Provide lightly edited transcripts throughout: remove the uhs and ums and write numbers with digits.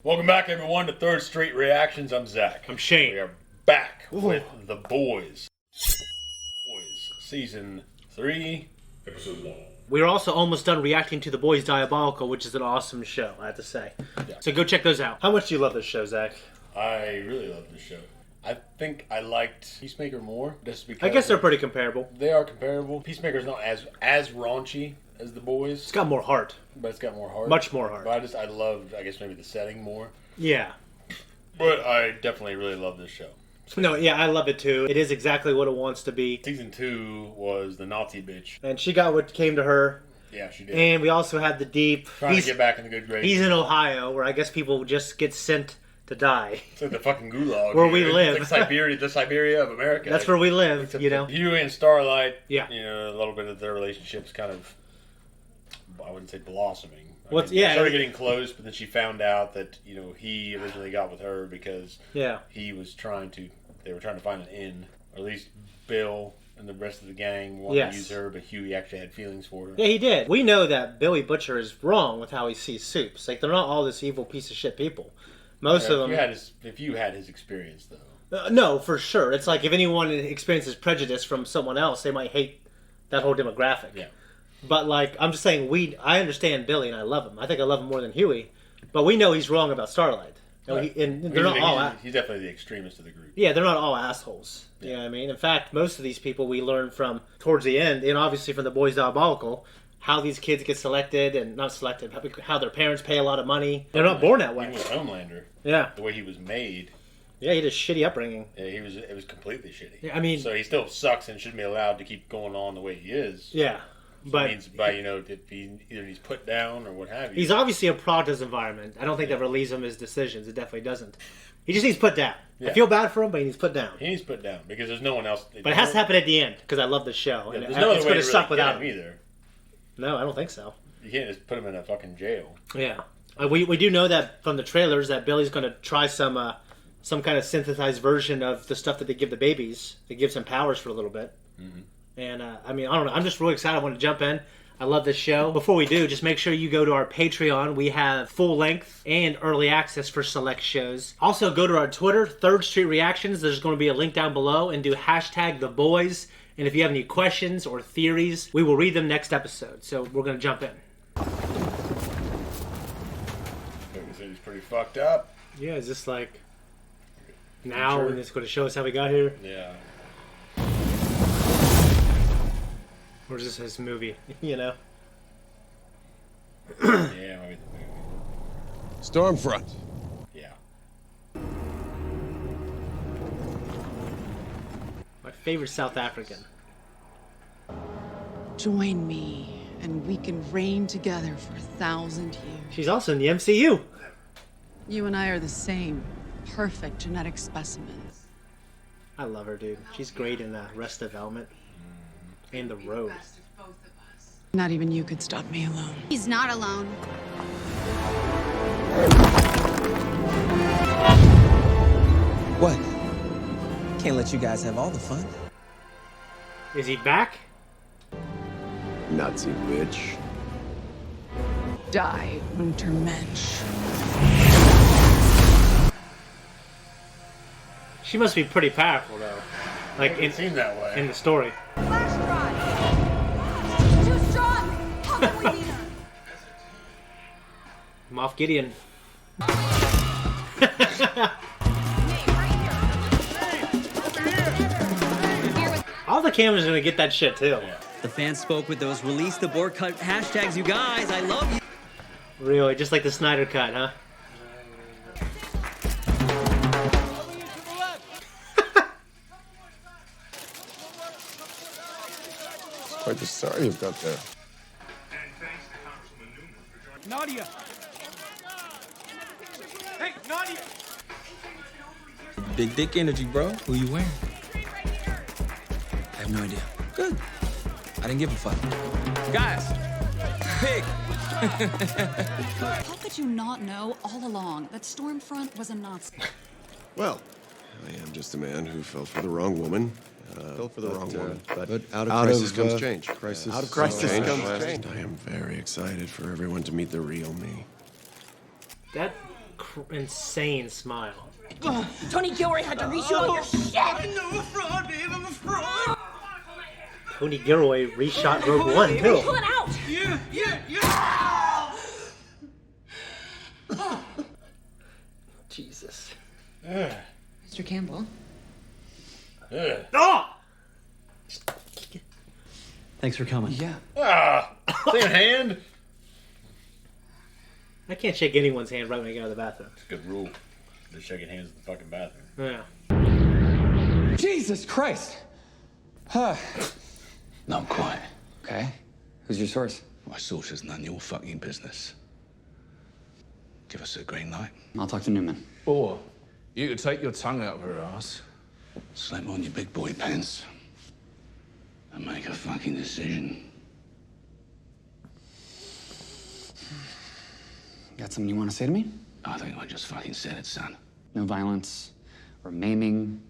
Welcome back, everyone, to Third Street Reactions. I'm Zakk. I'm Shane. We are back with The Boys. Season 3, Episode 1. We are also almost done reacting to The Boys Diabolical, which is an awesome show, I have to say. Yeah. So go check those out. How much do you love this show, Zakk? I really love this show. I think I liked Peacemaker more, just because I guess they're pretty comparable. They are comparable. Peacemaker's not as raunchy as The Boys. It's got more heart. But it's got more heart. Much more heart. But I loved, I guess, maybe the setting more. Yeah. But I definitely really love this show. No, yeah, I love it too. It is exactly what it wants to be. Season 2 was the Nazi bitch. And she got what came to her. Yeah, she did. And we also had the deep... Trying to get back in the good graces. He's in Ohio, where I guess people just get sent to die. It's like the fucking gulag. Where we live. It's like the Siberia of America. That's where we live, you know? You and Starlight, yeah. You know, a little bit of their relationship's kind of, I wouldn't say blossoming. Yeah. Started getting close, but then she found out that, you know, he originally got with her because he was they were trying to find an in, or at least Bill and the rest of the gang wanted to use her, but Huey actually had feelings for her. Yeah, he did. We know that Billy Butcher is wrong with how he sees Supes. Like, they're not all this evil piece of shit people. Most of them... If you had his experience, though. No, for sure. It's like if anyone experiences prejudice from someone else, they might hate that whole demographic. Yeah. But, like, I'm just saying, I understand Billy and I love him. I think I love him more than Huey. But we know he's wrong about Starlight. Right. And they're not all... He's definitely the extremist of the group. Yeah, they're not all assholes. You know what I mean? In fact, most of these people we learn from towards the end, and obviously from The Boys Diabolical, how these kids get selected and not selected, how their parents pay a lot of money. They're not born that way. Even with Homelander. Yeah. The way he was made... Yeah, he had a shitty upbringing. Yeah, it was completely shitty. Yeah, I mean... So he still sucks and shouldn't be allowed to keep going on the way he is. Yeah. So but... means by, you know, if either he's put down or what have you. He's obviously a product of his environment. I don't think that relieves him his decisions. It definitely doesn't. He just needs put down. Yeah. I feel bad for him, but he needs put down. He needs put down because there's no one else... But it has to happen at the end because I love the show. Yeah, and there's no other way to suck without him either. No, I don't think so. You can't just put him in a fucking jail. Yeah. We do know that from the trailers that Billy's going to try some kind of synthesized version of the stuff that they give the babies. That gives them powers for a little bit. Mm-hmm. And, I mean, I don't know. I'm just really excited. I want to jump in. I love this show. Before we do, just make sure you go to our Patreon. We have full length and early access for select shows. Also, go to our Twitter, Third Street Reactions. There's going to be a link down below. And do hashtag The Boys. And if you have any questions or theories, we will read them next episode. So we're going to jump in. He's pretty fucked up. Yeah, is this like now and it's going to show us how we got here? Yeah. Or is this his movie? You know? Yeah, maybe the movie. Stormfront. Yeah. My favorite South African. Join me, and we can reign together for 1,000 years. She's also in the MCU. You and I are the same. Perfect genetic specimens. I love her, dude. She's great in Arrested Development. And The Road. Not even you could stop me alone. He's not alone. What? Can't let you guys have all the fun. Is he back? Nazi bitch. Die, Untermensch. She must be pretty powerful, though. Like, it seemed that way in the story. Flash drive. Too strong. How can we need her? Moff Gideon. All the cameras are gonna get that shit too. Yeah. The fans spoke with those release the board cut hashtags. You guys, I love you. Really, just like the Snyder cut, huh? Quite the star you've got there. Nadia! Hey, Nadia! Big dick energy, bro. Who you wearing? I have no idea. Good. I didn't give a fuck. Guys, pig. How could you not know all along that Stormfront was a Nazi? Well, I am just a man who fell for the wrong woman. Fell for the wrong woman. But out of crisis comes change. Out of crisis comes change. I am very excited for everyone to meet the real me. That insane smile. Tony Gilroy had to reshoot all your shit! I'm a fraud, babe. I'm a fraud. Tony Gilroy reshot Rogue One, too. Pull it out! Yeah. Jesus. Mr. Campbell. Oh! Thanks for coming. Yeah. Same hand. I can't shake anyone's hand right when I get out of the bathroom. It's a good rule. Just shaking hands in the fucking bathroom. Yeah. Jesus Christ! Huh. Not quite. Okay. Who's your source? My source is none of your fucking business. Give us a green light. I'll talk to Newman. Or you could take your tongue out of her ass. Slap on your big boy pants. And make a fucking decision. Got something you want to say to me? I think I just fucking said it, son. No violence, or maiming,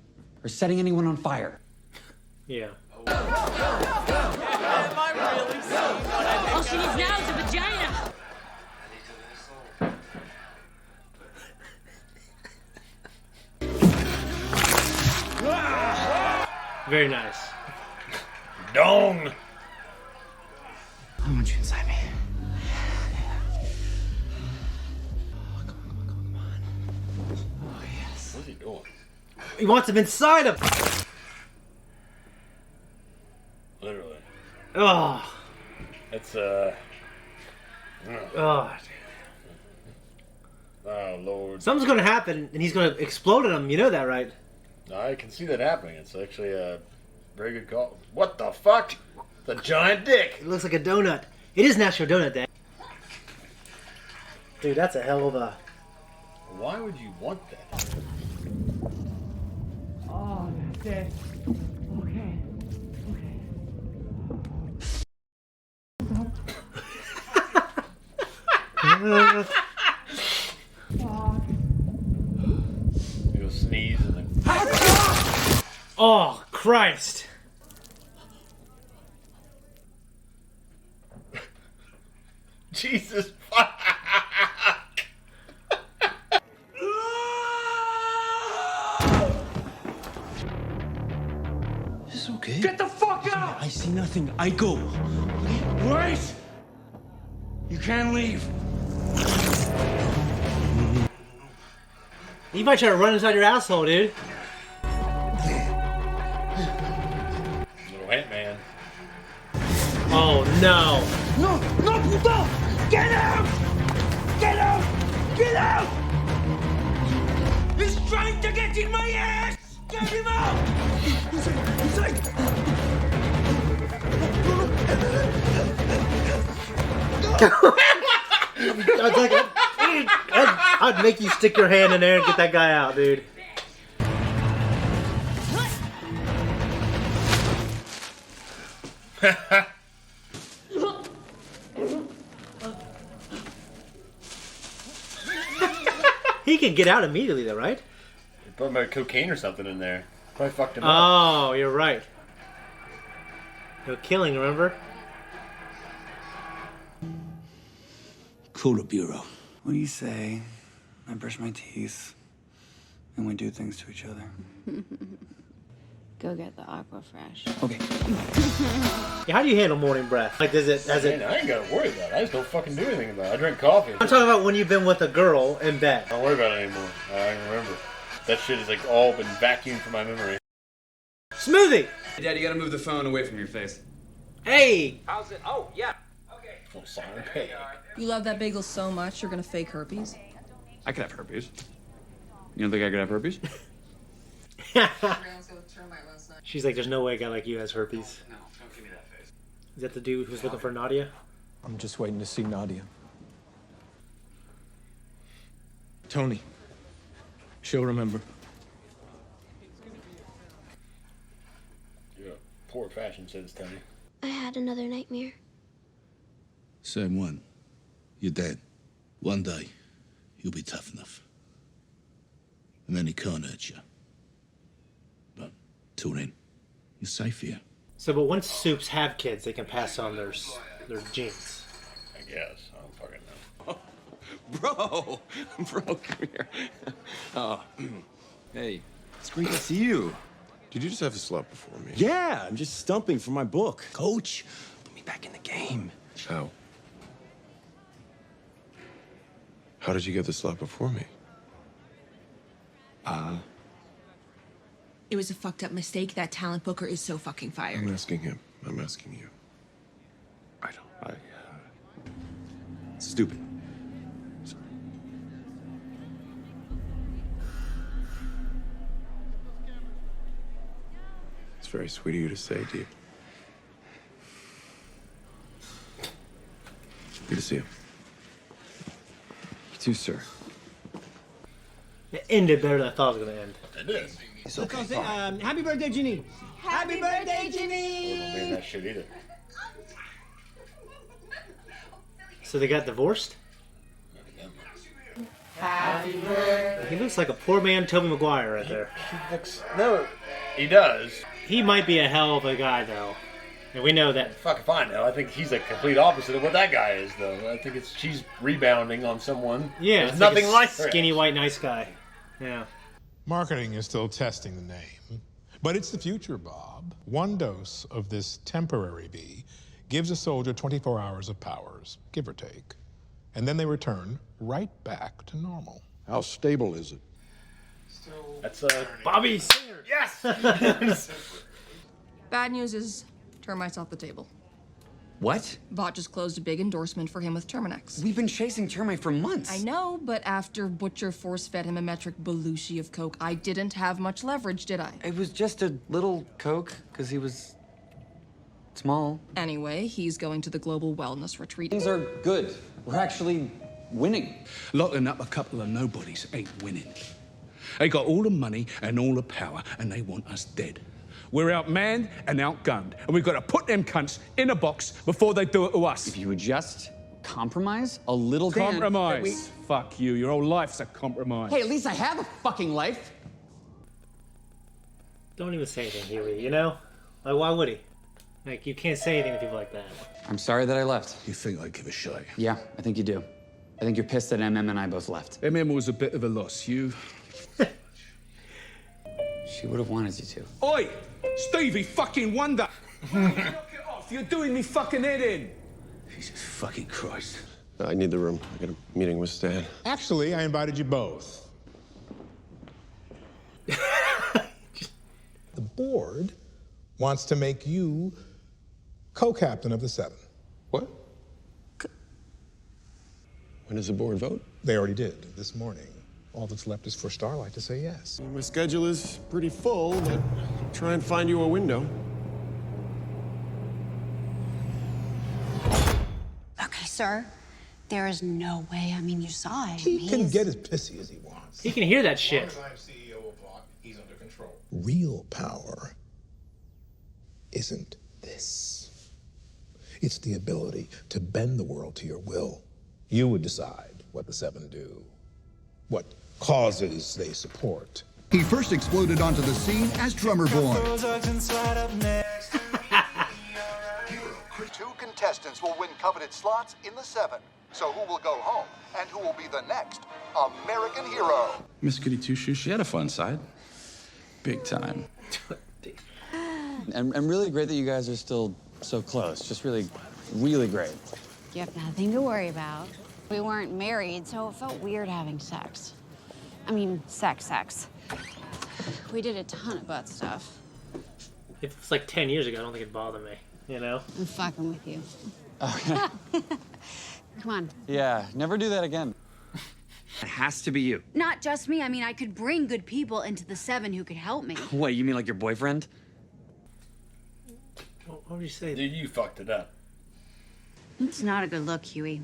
or setting anyone on fire. Yeah. All she needs now is a vagina! Very nice. Dong! I want you inside me. What's he doing? He wants him inside him! Literally. Oh. It's, Oh. Oh, Lord. Something's gonna happen, and he's gonna explode at him. You know that, right? I can see that happening. It's actually a very good call. What the fuck? The giant dick! It looks like a donut. It is National Donut Day. Dude, that's a hell of a... Why would you want that? Oh, that's it. Okay. You'll sneeze and then... Oh, Christ. Jesus fuck! Is this okay? Get the fuck out! I see nothing. I go. Wait! You can't leave. He might try to run inside your asshole, dude. Little Ant-Man. Oh, no. No, no, puta! Get out! Get out! Get out! He's trying to get in my ass! Get him out! Inside! I'd make you stick your hand in there and get that guy out, dude. He can get out immediately, though, right? They put maybe cocaine or something in there. Probably fucked him up. Oh, you're right. No killing, remember? Call the bureau. What do you say? I brush my teeth, and we do things to each other. Go get the aqua fresh. Okay. Yeah, how do you handle morning breath? Like, does it, has Man, it... I ain't gotta worry about it. I just don't fucking do anything about it. I drink coffee. I'm talking about when you've been with a girl in bed. I don't worry about it anymore. I don't remember. That shit is like all been vacuumed from my memory. Smoothie! Dad, you gotta move the phone away from your face. Hey! How's it? Oh, yeah. Okay. Full Simon Pegg. You love that bagel so much, you're gonna fake herpes? I could have herpes. You don't think I could have herpes? She's like, there's no way a guy like you has herpes. No, don't give me that face. Is that the dude who's looking for Nadia? I'm just waiting to see Nadia. Tony. She'll remember. You're a poor fashion sense, Tony. I had another nightmare. Same one. You're dead. One day, you'll be tough enough. And then he can't hurt you. But till then, you're safe here. So, but once soups have kids, they can pass on their genes. I guess. I don't fucking know. Bro, come here. Oh, hey, it's great to see you. Did you just have to slap before me? Yeah, I'm just stumping for my book. Coach, put me back in the game. How? How did you get the slap before me? It was a fucked up mistake. That talent booker is so fucking fired. I'm asking him. I'm asking you. Stupid. Sorry. It's very sweet of you to say, Deep. Good to see you. You too, sir. It ended better than I thought it was going to end. It is. It's okay. Happy birthday, Ginny. Happy birthday, Ginny. Don't mean that shit either. So they got divorced? He looks like a poor man Tobey Maguire right there. No, he does. He might be a hell of a guy, though. And we know that. Fuck if I know. I think he's a complete opposite of what that guy is, though. I think she's rebounding on someone. Yeah, there's it's nothing like like skinny, white, nice guy. Yeah. Marketing is still testing the name, but it's the future, Bob. One dose of this temporary bee gives a soldier 24 hours of powers, give or take. And then they return right back to normal. How stable is it? That's Bobby Singer. Yes! Bad news is Termite's off the table. What? Vought just closed a big endorsement for him with Terminex. We've been chasing Termite for months. I know, but after Butcher force-fed him a metric belushi of coke, I didn't have much leverage, did I? It was just a little coke, because he was small. Anyway, he's going to the global wellness retreat. Things are good. We're actually winning. Locking up a couple of nobodies ain't winning. They got all the money and all the power, and they want us dead. We're outmanned and outgunned, and we've got to put them cunts in a box before they do it to us. If you would just compromise a little bit. Compromise. Fuck you. Your whole life's a compromise. Hey, at least I have a fucking life. Don't even say anything, Huey, you know? Like, why would he? Like, you can't say anything to people like that. I'm sorry that I left. You think I give a shit? Yeah, I think you do. I think you're pissed that MM and I both left. MM was a bit of a loss. You... She would have wanted you to. Oi! Stevie fucking Wonder! Knock it off! You're doing me fucking head in! Jesus fucking Christ. I need the room. I got a meeting with Stan. Actually, I invited you both. The board wants to make you co-captain of the Seven. What? When does the board vote? They already did, this morning. All that's left is for Starlight to say yes. My schedule is pretty full, but I'll try and find you a window. Okay, sir. There is no way. I mean, you saw it. He can get as pissy as he wants. He can hear that shit. As long as I'm CEO of Block, he's under control. Real power isn't this. It's the ability to bend the world to your will. You would decide what the Seven do, what causes they support. He first exploded onto the scene as Drummer Boy. Two contestants will win coveted slots in the Seven. So who will go home and who will be the next American hero? Miss Goody Two-Shoes, she had a fun side. Big time. And really great that you guys are still so close. Just really, really great. You have nothing to worry about. We weren't married, so it felt weird having sex. I mean, sex. We did a ton of butt stuff. If it's like 10 years ago, I don't think it'd bother me, you know? I'm fucking with you. Okay. Come on. Yeah, never do that again. It has to be you. Not just me. I mean, I could bring good people into the Seven who could help me. What, you mean like your boyfriend? What would you say? Dude, you fucked it up. It's not a good look, Huey.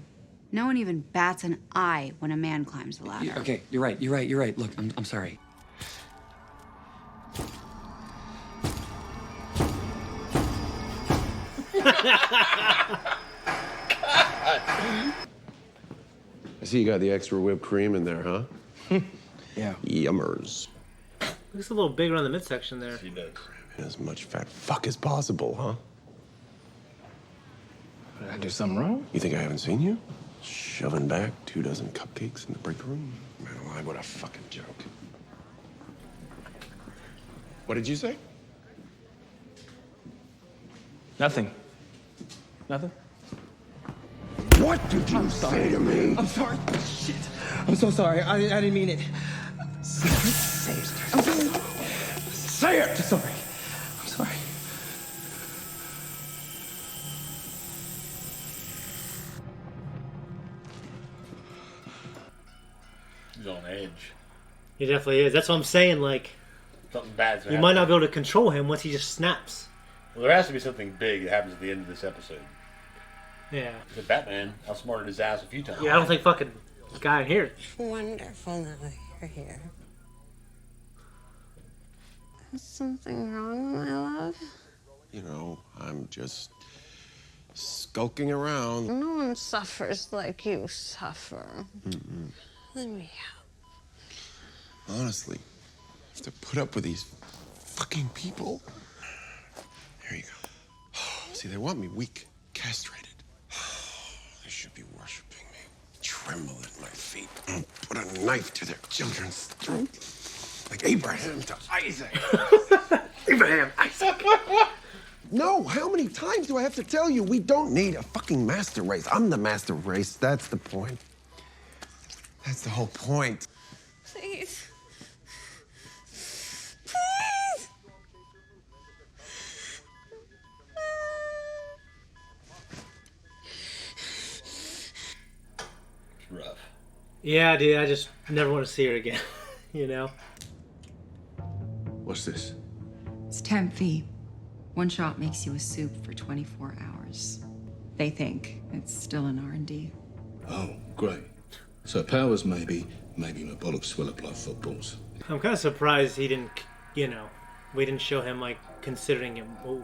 No one even bats an eye when a man climbs the ladder. Okay, you're right. Look, I'm sorry. I see you got the extra whipped cream in there, huh? Yeah. Yummers. Looks a little bigger on the midsection there. She does. As much fat fuck as possible, huh? Did I do something wrong? You think I haven't seen you? Shoving back 24 cupcakes in the break room? Man alive, what a fucking joke. What did you say? Nothing. Nothing? What did you say to me? I'm sorry. Shit. I'm so sorry. I didn't mean it. Say it. I'm sorry. Say it! I'm sorry. I'm sorry. He's on edge. He definitely is. That's what I'm saying. Like, something bad's you might not be able to control him once he just snaps. Well, there has to be something big that happens at the end of this episode. Yeah. The Batman outsmarted his ass a few times. Yeah, I don't think fucking guy in here. Wonderful now you're here. Is something wrong, my love? You know, I'm just skulking around. No one suffers like you suffer. Mm-mm. Let me help. Honestly, I have to put up with these fucking people. Here you go. See, they want me weak, castrated. They should be worshiping me. Tremble at my feet. Put a knife to their children's throat. Like Abraham to Isaac. Abraham, Isaac. No, how many times do I have to tell you we don't need a fucking master race? I'm the master race. That's the point. That's the whole point. Please. Please. It's rough. Yeah, dude, I just never want to see her again. You know? What's this? It's temp fee. One shot makes you a soup for 24 hours. They think it's still in R&D. Oh, great. So powers maybe my bollocks will apply footballs. I'm kind of surprised he didn't, you know, we didn't show him, like, considering him. Oh.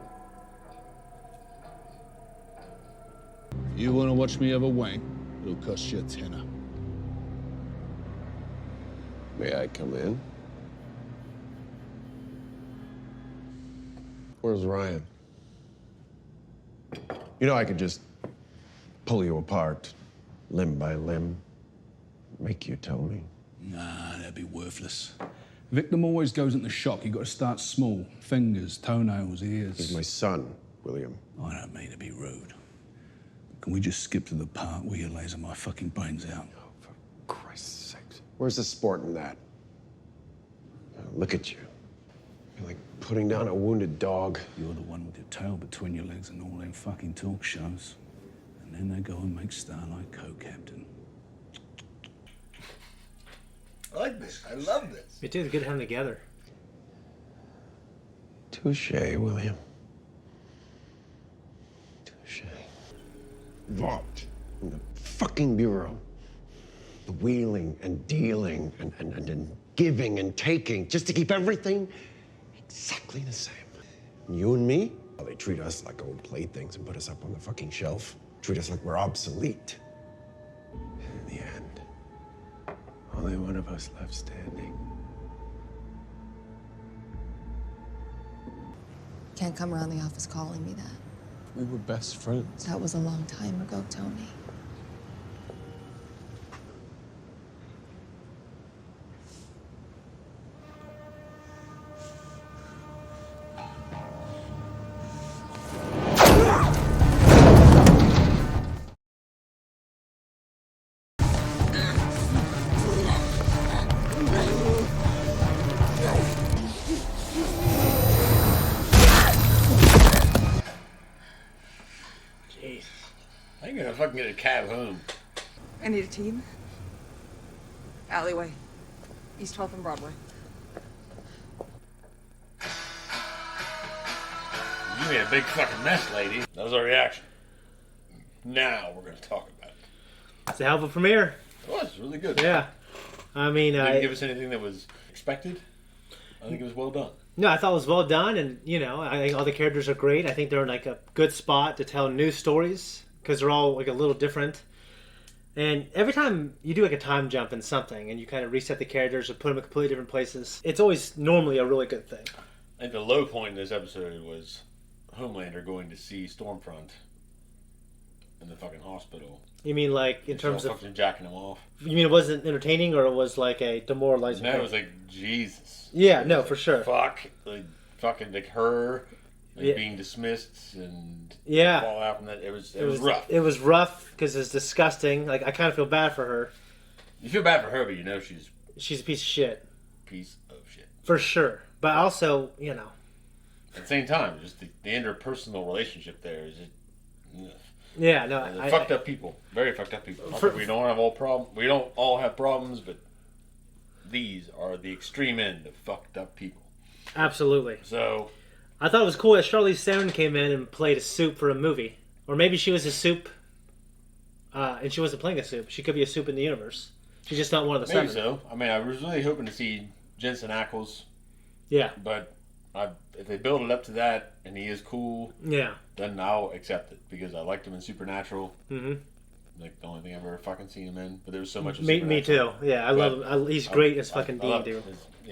You want to watch me have a wank? It'll cost you a tenner. May I come in? Where's Ryan? You know, I could just pull you apart, limb by limb, make you tell me. Nah, that'd be worthless. Victim always goes into shock. You got to start small. Fingers, toenails, ears. He's my son, William. I don't mean to be rude. Can we just skip to the part where you laser my fucking brains out? Oh, for Christ's sakes. Where's the sport in that? Look at you. You're like putting down a wounded dog. You're the one with your tail between your legs and all them fucking talk shows. And then they go and make Starlight co-captain. I like this. I love this. It did good to have them together. Touche, William. Touche. Vault in the fucking bureau. The wheeling and dealing and giving and taking just to keep everything exactly the same. And you and me, well, they treat us like old playthings and put us up on the fucking shelf. Treat us like we're obsolete. In the end, only one of us left standing. Can't come around the office calling me that. We were best friends. That was a long time ago, Tony. I ain't gonna fucking get a cab home. I need a team. Alleyway. East 12th and Broadway. You made a big fucking mess, lady. That was our reaction. Now we're gonna talk about it. It's a hell of a premiere. It was really good. Yeah. I mean, didn't give us anything that was expected. I think it was well done. No, I thought it was well done, and you know, I think all the characters are great. I think they're in like a good spot to tell new stories because they're all like a little different. And every time you do like a time jump in something, and you kind of reset the characters or put them in completely different places, it's always normally a really good thing. I think the low point in this episode was Homelander going to see Stormfront in the fucking hospital. You mean like in terms of fucking jacking him off? You mean it wasn't entertaining, or it was like a demoralizing? No, it was like Jesus. Yeah, no, for sure. Fucking like her being dismissed and fall out from that. It was rough. It was rough because it's disgusting. Like I kind of feel bad for her. You feel bad for her, but you know she's a piece of shit. Piece of shit. For sure, but also at the same time, just the interpersonal relationship there is just. Yeah, no, fucked up people, very fucked up people. We don't have all problems. We don't all have problems, but these are the extreme end of fucked up people. Absolutely. So, I thought it was cool that Charlize Theron came in and played a soup for a movie, or maybe she was a soup, and she wasn't playing a soup. She could be a soup in the universe. She's just not one of the maybe 7. So. I mean, I was really hoping to see Jensen Ackles. Yeah. But if they build it up to that and he is cool, then I'll accept it because I liked him in Supernatural. Mm-hmm. Like the only thing I've ever fucking seen him in, but there was so much. Me too. Yeah, I love him. He's great as fucking Dean, dude.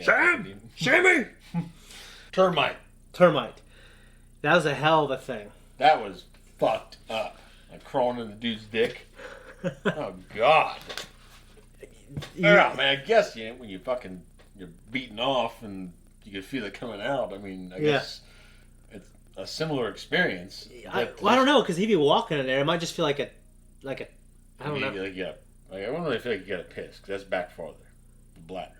Sammy, Termite. That was a hell of a thing. That was fucked up. Like crawling in the dude's dick. Oh God. Yeah, man. I guess when you're beaten off and you can feel it coming out. I mean, I guess it's a similar experience. I don't know, because he'd be walking in there. It might just feel like a I don't know. I don't really feel like you gotta piss, because that's back farther. The bladder.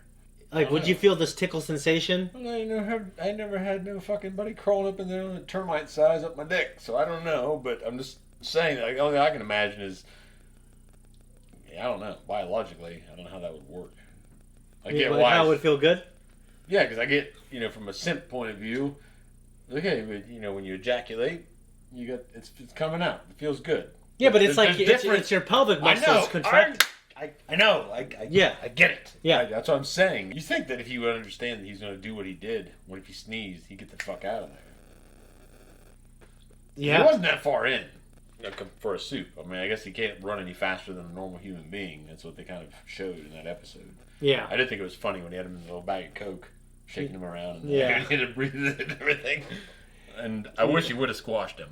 Like, would you feel this tickle sensation? Well, I never had no fucking buddy crawling up in there on a termite size up my dick, so I don't know, but I'm just saying, that the only thing I can imagine is, I don't know, biologically, I don't know how that would work. I get why. How it would feel good? Yeah, because I get, from a simp point of view, okay, but, when you ejaculate, it's coming out. It feels good. Yeah, but it's it's your pelvic muscles contracting. I know. I get it. Yeah. That's what I'm saying. You think that if he would understand that he's going to do what he did, what if he sneezed, he'd get the fuck out of there. Yeah. He wasn't that far in for a soup. I mean, I guess he can't run any faster than a normal human being. That's what they kind of showed in that episode. Yeah. I did think it was funny when he had him in a little bag of Coke, shaking him around. And he had to breathe it and everything. And I wish he would have squashed him.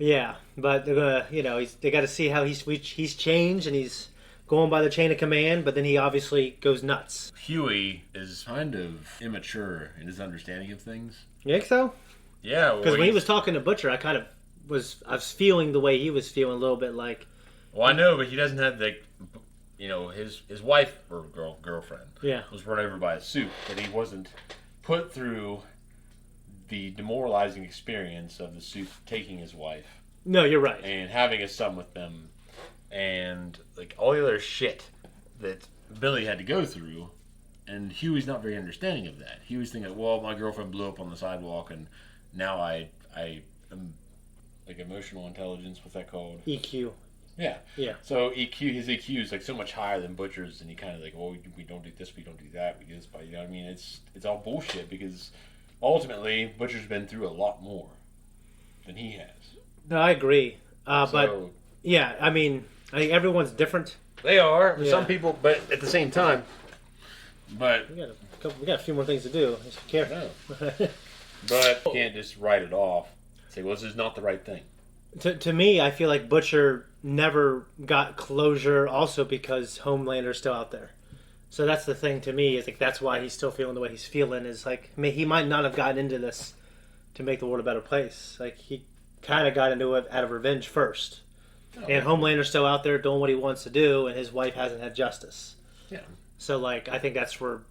Yeah, but they're gonna, they got to see how he's changed, and he's going by the chain of command. But then he obviously goes nuts. Huey is kind of immature in his understanding of things. You think so? Yeah, because when he was talking to Butcher, I was feeling the way he was feeling a little bit like. Well, I know, but he doesn't have his wife or girlfriend. Yeah. Was run over by a soup, but he wasn't put through the demoralizing experience of the soup taking his wife. No, you're right. And having a son with them, and like all the other shit that Billy had to go through, and Huey's not very understanding of that. He was thinking, well, my girlfriend blew up on the sidewalk, and now I am like emotional intelligence. What's that called? EQ. Yeah. Yeah. So his EQ is like so much higher than Butcher's, and he kind of like, oh, we don't do this, we don't do that, we do this, but you know what I mean? It's all bullshit because ultimately Butcher's been through a lot more than he has. No, I agree. But yeah, I mean, I think everyone's different. They are. Yeah. Some people, but at the same time, but we got a few more things to do. Just be careful. But you can't just write it off. Say, well, this is not the right thing. To me, I feel like Butcher never got closure, also because Homelander's still out there. So that's the thing to me. Is like that's why he's still feeling the way he's feeling. Is like he might not have gotten into this to make the world a better place. Like he kind of got into it out of revenge first. Oh, and Homelander's still out there doing what he wants to do, and his wife hasn't had justice. Yeah. So like I think that's where,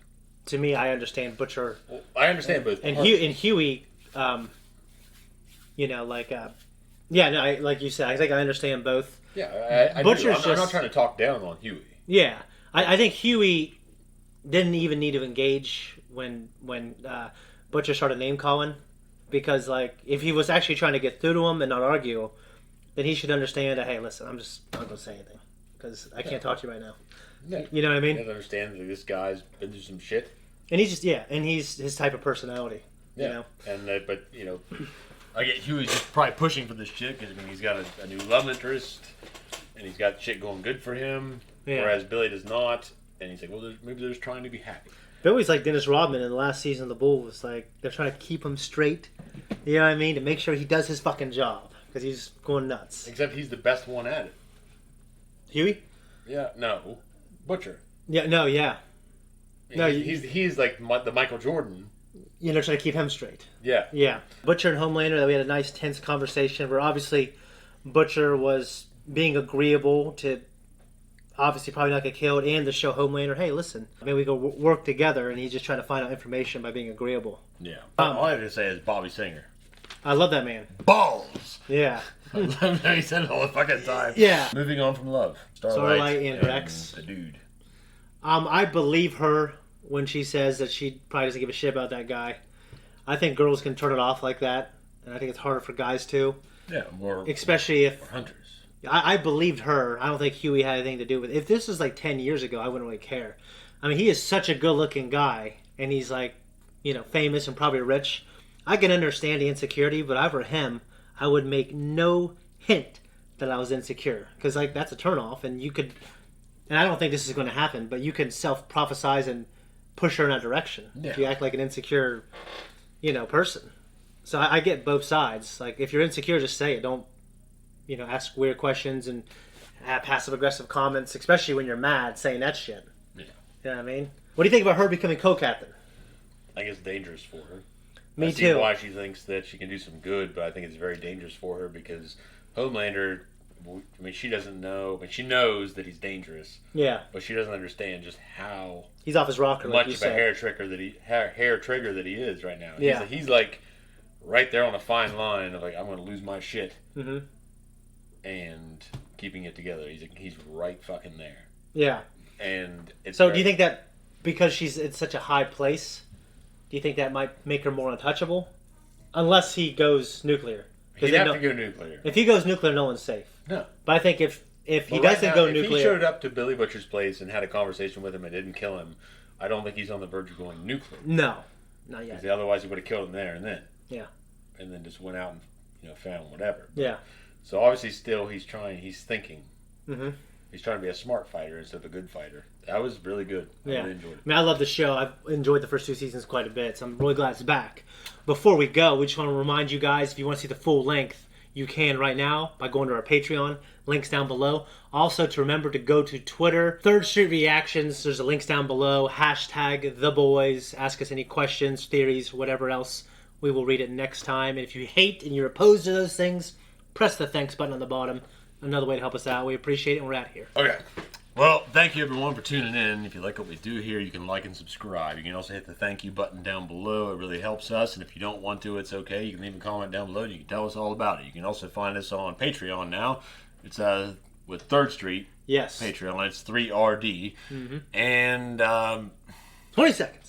to me, I understand Butcher. Well, I understand both. And Huey, like you said, I think I understand both. Yeah, I Butcher's I'm not trying to talk down on Huey. Yeah, I think Huey didn't even need to engage when Butcher started name calling, because like if he was actually trying to get through to him and not argue, then he should understand that, hey, listen, I'm just not going to say anything because I can't talk to you right now. Yeah. You know what I mean? He doesn't understand that this guy's been through some shit. And he's his type of personality. Yeah. You know? And but I get Huey's just probably pushing for this shit because he's got a new love interest and he's got shit going good for him, whereas Billy does not. And he's like, well, maybe they're just trying to be happy. Billy's like Dennis Rodman in the last season of The Bull. Was like they're trying to keep him straight. You know what I mean? To make sure he does his fucking job. because he's going nuts. Except he's the best one at it. Huey? Yeah, no. Butcher. Yeah, no, yeah. No, he's like the Michael Jordan. You know, trying to keep him straight. Yeah. Yeah. Butcher and Homelander, we had a nice, tense conversation where obviously Butcher was being agreeable to obviously probably not get killed and to show Homelander, hey, listen, maybe we go work together, and he's just trying to find out information by being agreeable. Yeah. All I have to say is Bobby Singer. I love that man. Balls! Yeah. I love how he said it all the fucking time. Yeah. Moving on from love. Starlight and Rex. The dude. I believe her when she says that she probably doesn't give a shit about that guy. I think girls can turn it off like that, and I think it's harder for guys too. Yeah, especially if hunters. I believed her. I don't think Huey had anything to do with it. If this was like 10 years ago, I wouldn't really care. I mean, he is such a good-looking guy, and he's like, you know, famous and probably rich. I can understand the insecurity, but if I were him, I would make no hint that I was insecure, because like that's a turnoff, and you could. And I don't think this is going to happen, but you can self-prophesize and push her in that direction if you act like an insecure, you know, person. So I get both sides. Like, if you're insecure, just say it. Don't, you know, ask weird questions and have passive-aggressive comments, especially when you're mad, saying that shit. Yeah. You know what I mean? What do you think about her becoming co-captain? I think it's dangerous for her. Me I see too. why she thinks that she can do some good, but I think it's very dangerous for her because Homelander... I mean, she doesn't know, but she knows that he's dangerous. Yeah. But she doesn't understand just how he's off his rocker. Much like of a hair trigger that he is right now. Yeah. He's like right there on a fine line of like, I'm going to lose my shit, and keeping it together. He's right fucking there. Yeah. And it's so. Do you think that because she's in such a high place, do you think that might make her more untouchable, unless he goes nuclear? He'd have to go nuclear. If he goes nuclear, no one's safe. No. But I think if he doesn't go nuclear... If he showed up to Billy Butcher's place and had a conversation with him and didn't kill him, I don't think he's on the verge of going nuclear. No. Not yet. Because otherwise he would have killed him there and then. Yeah. And then just went out and, you know, found whatever. Yeah. So obviously still he's thinking. Mm-hmm. He's trying to be a smart fighter instead of a good fighter. That was really good. I really enjoyed it. I mean, I love the show. I've enjoyed the first 2 seasons quite a bit, so I'm really glad it's back. Before we go, we just want to remind you guys, if you want to see the full length, you can right now by going to our Patreon. Links down below. Also, to remember to go to Twitter. 3rd Street Reactions. There's the links down below. #TheBoys. Ask us any questions, theories, whatever else. We will read it next time. And if you hate and you're opposed to those things, press the thanks button on the bottom. Another way to help us out. We appreciate it, and we're out of here. Okay. Well, thank you everyone for tuning in. If you like what we do here, you can like and subscribe. You can also hit the thank you button down below. It really helps us. And if you don't want to, it's okay. You can leave a comment down below and you can tell us all about it. You can also find us on Patreon now. It's with 3rd Street. Yes. Patreon. It's 3RD. Mm-hmm. And 20 seconds.